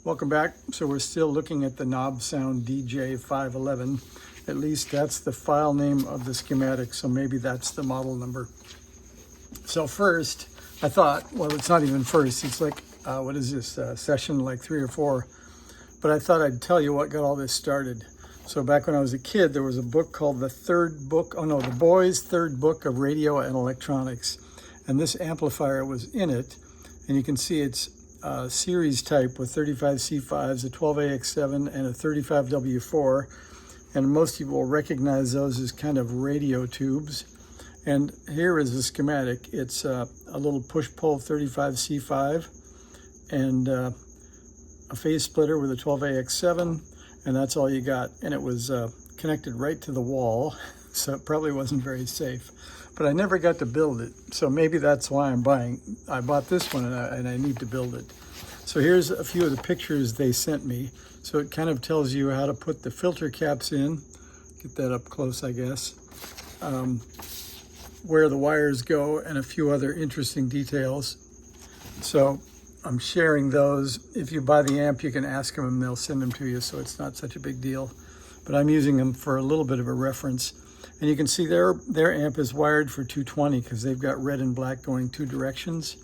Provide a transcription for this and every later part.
Welcome back. So we're still looking at the NobSound DJ511. At least that's the file name of the schematic, so maybe that's the model number. So first, I thought, well, it's not even first. It's like, what is this, session like 3 or 4. But I thought I'd tell you what got all this started. So back when I was a kid, there was a book called The Boys' Third Book of Radio and Electronics. And this amplifier was in it. And you can see it's series type with 35 C5s, a 12AX7, and a 35W4. And most people will recognize those as kind of radio tubes. And here is the schematic. It's a little push-pull 35 C5 and a phase splitter with a 12AX7, and that's all you got. And it was connected right to the wall, so it probably wasn't very safe. But I never got to build it, so maybe that's why I bought this one and I need to build it. So here's a few of the pictures they sent me. So it kind of tells you how to put the filter caps in. Get that up close, I guess. Where the wires go and a few other interesting details. So I'm sharing those. If you buy the amp, you can ask them and they'll send them to you, so it's not such a big deal. But I'm using them for a little bit of a reference. And you can see their amp is wired for 220 because they've got red and black going 2 directions.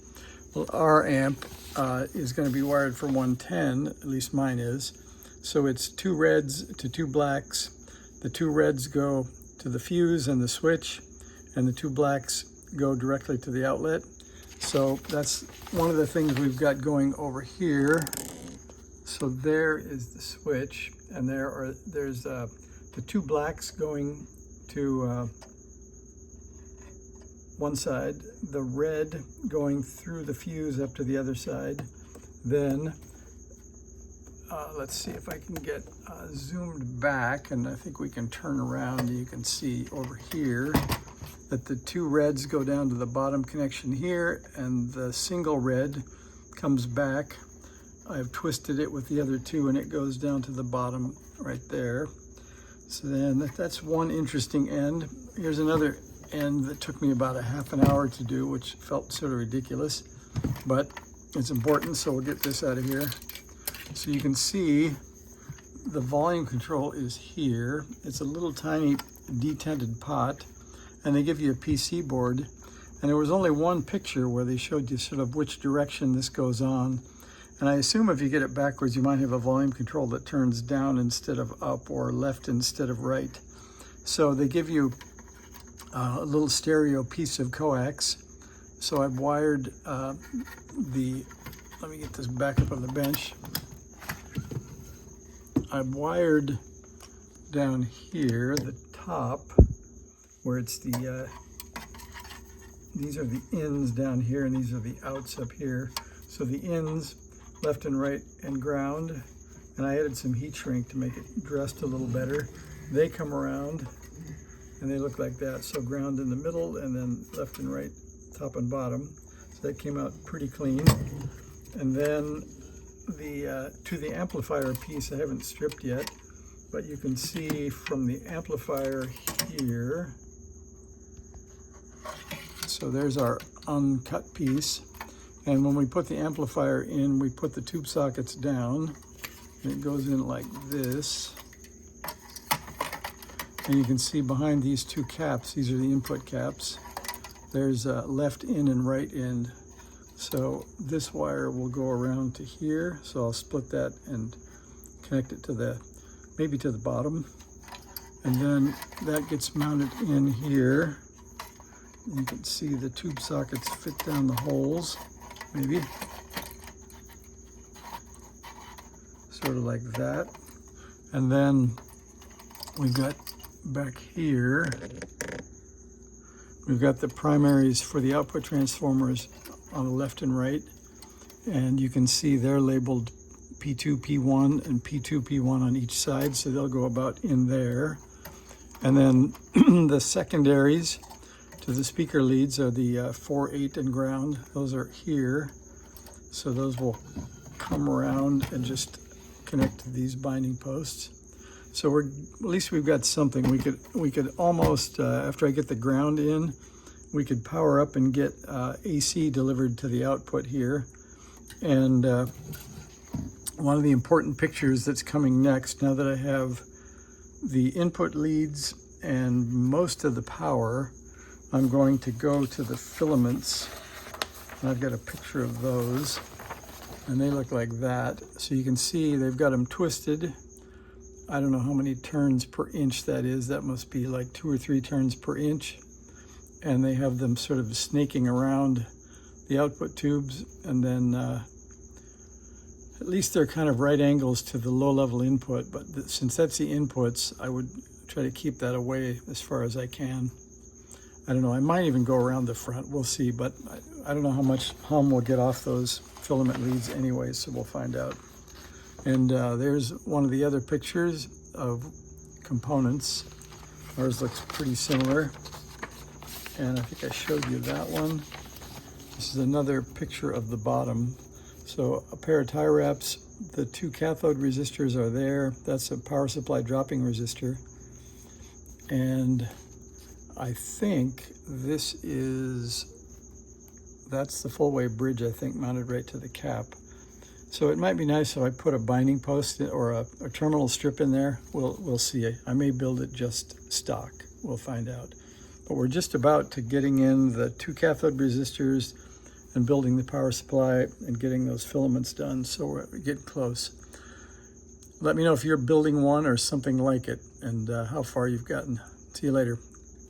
Well, our amp is going to be wired for 110, at least mine is. So it's 2 reds to 2 blacks. The 2 reds go to the fuse and the switch, and the 2 blacks go directly to the outlet. So that's one of the things we've got going over here. So there is the switch, and there's the 2 blacks going to one side, the red going through the fuse up to the other side. Then let's see if I can get zoomed back, and I think we can turn around and you can see over here that the 2 reds go down to the bottom connection here, and the single red comes back. I've twisted it with the other 2 and it goes down to the bottom right there. So then that's one interesting end. Here's another end that took me about a half an hour to do, which felt sort of ridiculous, but it's important, so we'll get this out of here. So you can see the volume control is here. It's a little tiny detented pot, and they give you a PC board. And there was only one picture where they showed you sort of which direction this goes on. And I assume if you get it backwards, you might have a volume control that turns down instead of up or left instead of right. So they give you a little stereo piece of coax. So I've wired let me get this back up on the bench. I've wired down here, the top, where it's the, these are the ins down here and these are the outs up here. So the ins, left and right and ground, and I added some heat shrink to make it dressed a little better. They come around and they look like that. So ground in the middle and then left and right, top and bottom. So that came out pretty clean. And then to the amplifier piece, I haven't stripped yet, but you can see from the amplifier here. So there's our uncut piece. And when we put the amplifier in, we put the tube sockets down, and it goes in like this. And you can see behind these 2 caps, these are the input caps, there's a left in and right end. So this wire will go around to here, so I'll split that and connect it to maybe to the bottom. And then that gets mounted in here. You can see the tube sockets fit down the holes. Maybe sort of like that. And then we've got back here, we've got the primaries for the output transformers on the left and right, and you can see they're labeled P2, P1, and P2, P1 on each side, so they'll go about in there. And then the secondaries to the speaker leads are the 4, 8, and ground. Those are here. So those will come around and just connect to these binding posts. So at least we've got something. We could almost, after I get the ground in, we could power up and get AC delivered to the output here. And one of the important pictures that's coming next, now that I have the input leads and most of the power, I'm going to go to the filaments. I've got a picture of those, and they look like that. So you can see they've got them twisted. I don't know how many turns per inch that is. That must be like 2 or 3 turns per inch. And they have them sort of snaking around the output tubes, and then at least they're kind of right angles to the low-level input, but since that's the inputs, I would try to keep that away as far as I can. I don't know, I might even go around the front, we'll see, but I don't know how much hum will get off those filament leads anyway, so we'll find out. And there's one of the other pictures of components. Ours looks pretty similar, and I think I showed you that one. This is another picture of the bottom. So a pair of tie wraps, the 2 cathode resistors are there. That's a power supply dropping resistor. And I think that's the full wave bridge, I think, mounted right to the cap. So it might be nice if I put a binding post or a terminal strip in there. We'll see. I may build it just stock. We'll find out. But we're just about to getting in the 2 cathode resistors and building the power supply and getting those filaments done. So we're getting close. Let me know if you're building one or something like it, and how far you've gotten. See you later.